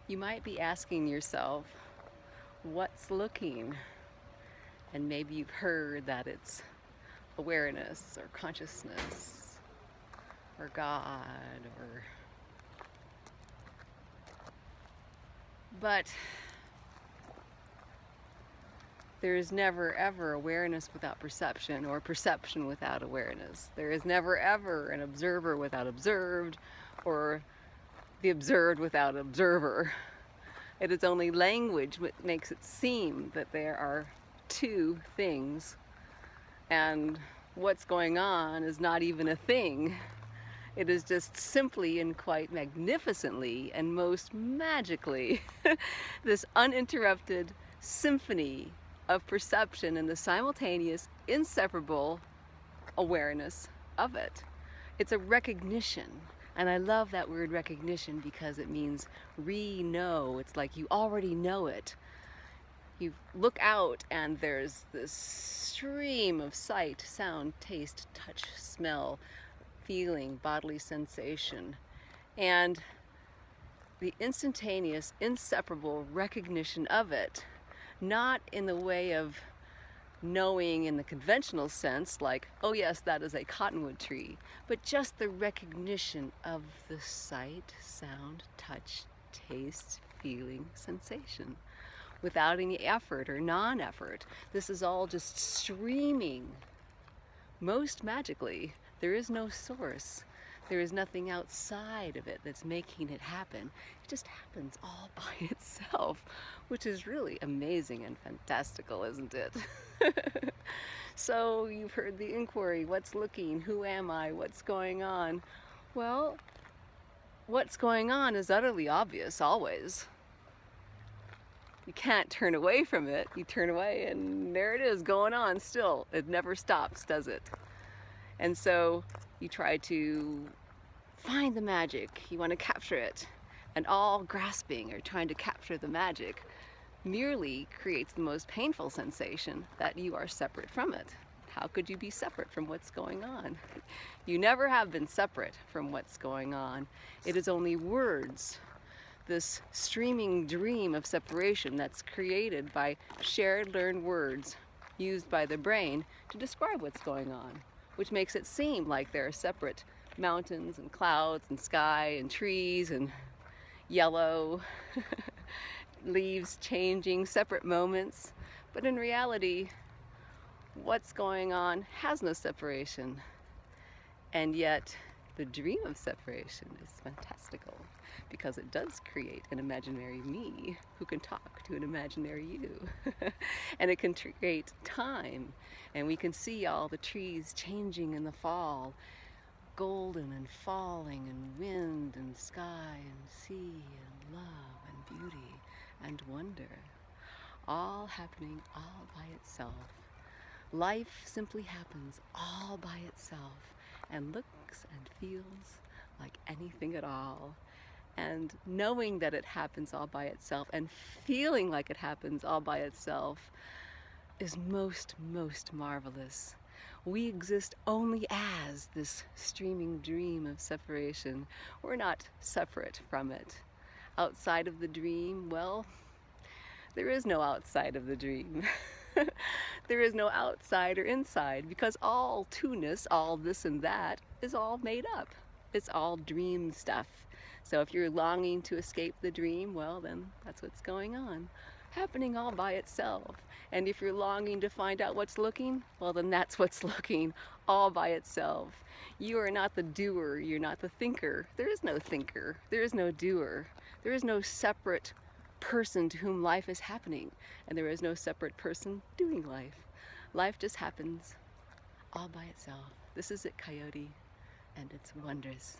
You might be asking yourself, what's looking? And maybe you've heard that it's awareness or consciousness or God or... But there is never ever awareness without perception or perception without awareness. There is never ever an observer without observed or the observed without observer. It is only language that makes it seem that there are two things, and what's going on is not even a thing. It is just simply and quite magnificently and most magically this uninterrupted symphony of perception and the simultaneous, inseparable awareness of it. It's a recognition. And I love that word recognition because it means re-know. It's like you already know it. You look out and there's this stream of sight, sound, taste, touch, smell, feeling, bodily sensation. And the instantaneous, inseparable recognition of it, not in the way of knowing in the conventional sense, like, oh yes, that is a cottonwood tree, but just the recognition of the sight, sound, touch, taste, feeling, sensation, without any effort or non-effort. This is all just streaming most magically. There is no source. There is nothing outside of it that's making it happen. It just happens all by itself, which is really amazing and fantastical, isn't it? So you've heard the inquiry, what's looking, who am I, what's going on? Well, what's going on is utterly obvious, always. You can't turn away from it. You turn away and there it is, going on still. It never stops, does it? And so you try to find the magic, you want to capture it, and all grasping or trying to capture the magic merely creates the most painful sensation that you are separate from it. How could you be separate from what's going on? You never have been separate from what's going on. It is only words, this streaming dream of separation that's created by shared learned words used by the brain to describe what's going on, which makes it seem like there are separate mountains and clouds and sky and trees and yellow leaves changing, separate moments. But in reality, what's going on has no separation. And yet, the dream of separation is fantastical because it does create an imaginary me who can talk to an imaginary you. And it can create time, and we can see all the trees changing in the fall, golden and falling, and wind and sky and sea and love and beauty and wonder, all happening all by itself. Life simply happens all by itself and looks and feels like anything at all. And knowing that it happens all by itself and feeling like it happens all by itself is most, most marvelous. We exist only as this streaming dream of separation. We're not separate from it. Outside of the dream, well, there is no outside of the dream. There is no outside or inside, because all two-ness, all this and that, is all made up. It's all dream stuff. So if you're longing to escape the dream, well then that's what's going on, happening all by itself. And if you're longing to find out what's looking, well then that's what's looking, all by itself. You are not the doer, you're not the thinker. There is no thinker, there is no doer. There is no separate person to whom life is happening, and there is no separate person doing life. Life just happens all by itself. This is it, Coyote, and it's wondrous.